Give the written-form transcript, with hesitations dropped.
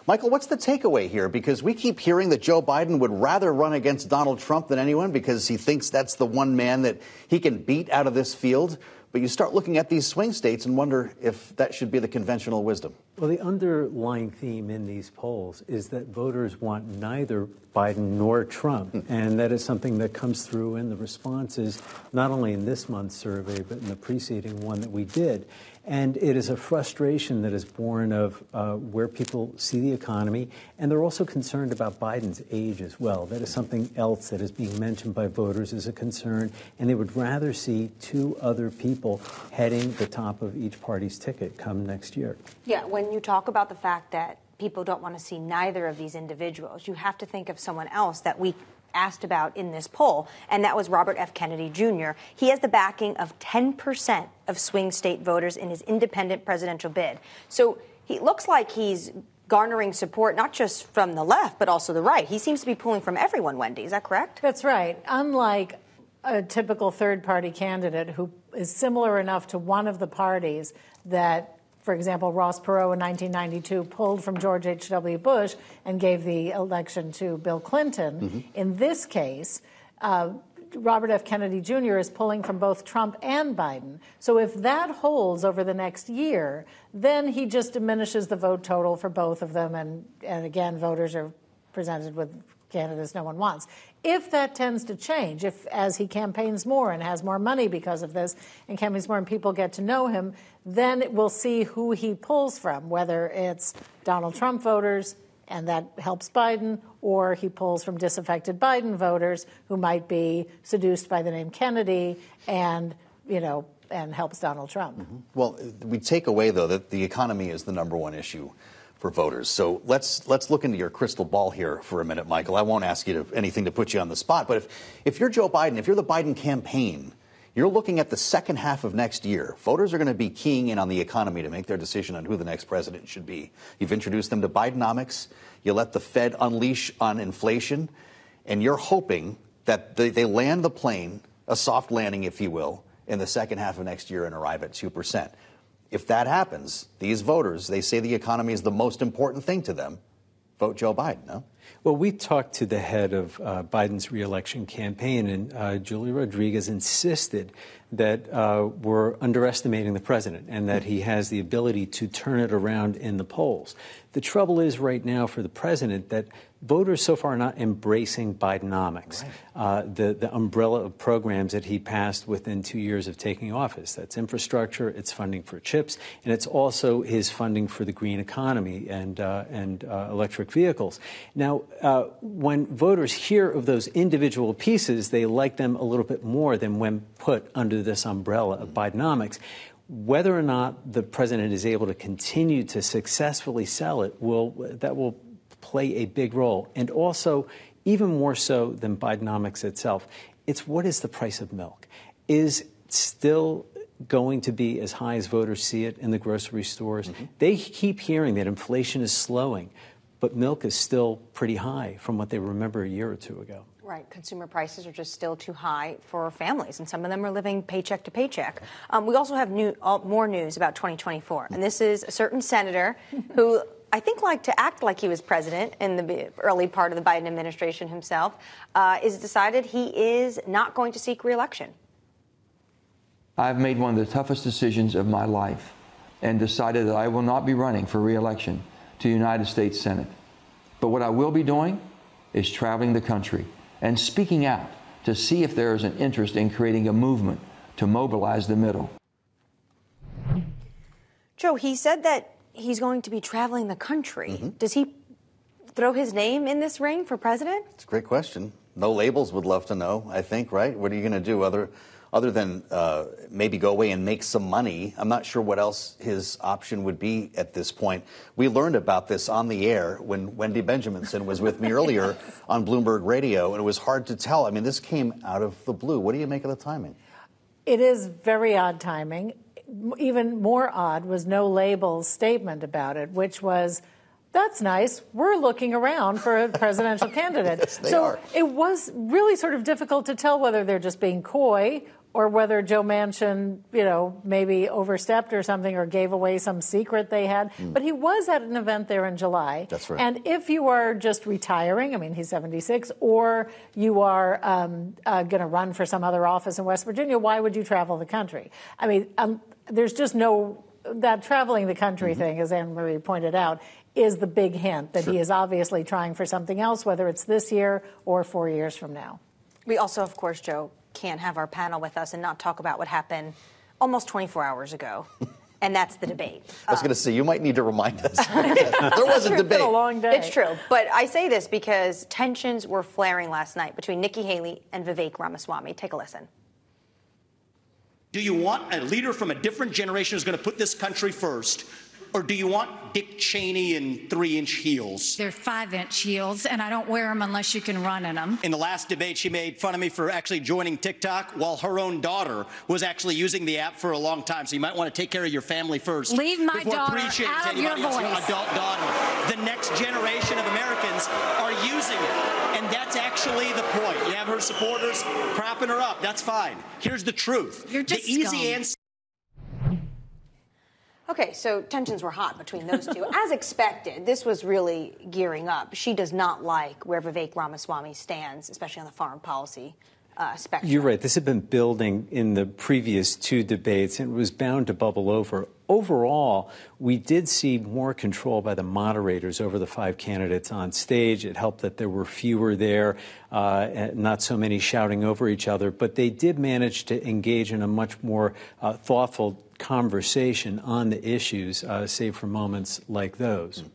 Michael, what's the takeaway here? Because we keep hearing that Joe Biden would rather run against Donald Trump than anyone because he thinks that's the one man that he can beat out of this field. But you start looking at these swing states and wonder if that should be the conventional wisdom. Well, the underlying theme in these polls is that voters want neither Biden nor Trump. And that is something that comes through in the responses, not only in this month's survey, but in the preceding one that we did. And it is a frustration that is born of where people see the economy. And they're also concerned about Biden's age as well. That is something else that is being mentioned by voters as a concern. And they would rather see two other people heading the top of each party's ticket come next year. Yeah, when you talk about the fact that people don't want to see neither of these individuals, you have to think of someone else that we asked about in this poll, and that was Robert F. Kennedy Jr. He has the backing of 10% of swing state voters in his independent presidential bid. So he looks like he's garnering support not just from the left, but also the right. He seems to be pulling from everyone, Wendy. Is that correct? That's right. Unlike a typical third-party candidate who is similar enough to one of the parties that, for example, Ross Perot in 1992 pulled from George H.W. Bush and gave the election to Bill Clinton. Mm-hmm. In this case, Robert F. Kennedy Jr. is pulling from both Trump and Biden. So if that holds over the next year, then he just diminishes the vote total for both of them. And again, voters are presented with candidates no one wants. If that tends to change, if as he campaigns more and has more money because of this and campaigns more and people get to know him, then we'll see who he pulls from, whether it's Donald Trump voters and that helps Biden, or he pulls from disaffected Biden voters who might be seduced by the name Kennedy and, and helps Donald Trump. Mm-hmm. Well, we take away, though, that the economy is the number one issue for voters. So let's look into your crystal ball here for a minute, Michael. I won't ask you anything to put you on the spot, but if you're Joe Biden, if you're the Biden campaign, you're looking at the second half of next year. Voters are going to be keying in on the economy to make their decision on who the next president should be. You've introduced them to Bidenomics. You let the Fed unleash on inflation, and you're hoping that they land the plane, a soft landing, if you will, in the second half of next year and arrive at 2%. If that happens, these voters, they say the economy is the most important thing to them. Vote Joe Biden, no? Well, we talked to the head of Biden's reelection campaign, and Julie Rodriguez insisted that we're underestimating the president and that he has the ability to turn it around in the polls. The trouble is right now for the president that voters so far are not embracing Bidenomics, right. The umbrella of programs that he passed within 2 years of taking office. That's infrastructure, it's funding for chips, and it's also his funding for the green economy and electric vehicles. Now, when voters hear of those individual pieces, they like them a little bit more than when put under this umbrella of Bidenomics. Whether or not the president is able to continue to successfully sell it will play a big role. And also, even more so than Bidenomics itself, it's what is the price of milk? Is still going to be as high as voters see it in the grocery stores? Mm-hmm. They keep hearing that inflation is slowing, but milk is still pretty high from what they remember a year or two ago. Right. Consumer prices are just still too high for families, and some of them are living paycheck to paycheck. We also have more news about 2024, and this is a certain senator who I think liked to act like he was president in the early part of the Biden administration himself, is decided he is not going to seek re-election. I've made one of the toughest decisions of my life and decided that I will not be running for re-election to the United States Senate. But what I will be doing is traveling the country and speaking out to see if there is an interest in creating a movement to mobilize the middle. Joe, he said that he's going to be traveling the country. Mm-hmm. Does he throw his name in this ring for president? It's a great question. No Labels would love to know, I think, right? What are you going to do other than maybe go away and make some money? I'm not sure what else his option would be at this point. We learned about this on the air when Wendy Benjaminson was with me earlier on Bloomberg Radio, and it was hard to tell. I mean, this came out of the blue. What do you make of the timing? It is very odd timing. Even more odd was No Labels' statement about it, which was, that's nice. We're looking around for a presidential candidate. Yes, they are. It was really sort of difficult to tell whether they're just being coy or whether Joe Manchin, maybe overstepped or something, or gave away some secret they had. But he was at an event there in July. That's right. And if you are just retiring, I mean, he's 76, or you are going to run for some other office in West Virginia, why would you travel the country? I mean, there's just that traveling the country thing, as Anne Marie pointed out, is the big hint that he is obviously trying for something else, whether it's this year or 4 years from now. We also, of course, Joe, can't have our panel with us and not talk about what happened almost 24 hours ago, and that's the debate. I was going to say, you might need to remind us. There was a debate. It's been a long day. It's true, but I say this because tensions were flaring last night between Nikki Haley and Vivek Ramaswamy. Take a listen. Do you want a leader from a different generation who's going to put this country first? Or do you want Dick Cheney in 3-inch heels? They're 5-inch heels, and I don't wear them unless you can run in them. In the last debate, she made fun of me for actually joining TikTok while her own daughter was actually using the app for a long time. So you might want to take care of your family first. Leave my daughter out of your voice. Adult daughter. The next generation of Americans are using it. And that's actually the point. You have her supporters propping her up. That's fine. Here's the truth. You're just the easy scum. answer. Okay, so tensions were hot between those two. As expected, this was really gearing up. She does not like where Vivek Ramaswamy stands, especially on the foreign policy spectrum. You're right. This had been building in the previous two debates, and it was bound to bubble over. Overall, we did see more control by the moderators over the 5 candidates on stage. It helped that there were fewer there, not so many shouting over each other, but they did manage to engage in a much more thoughtful conversation on the issues, save for moments like those.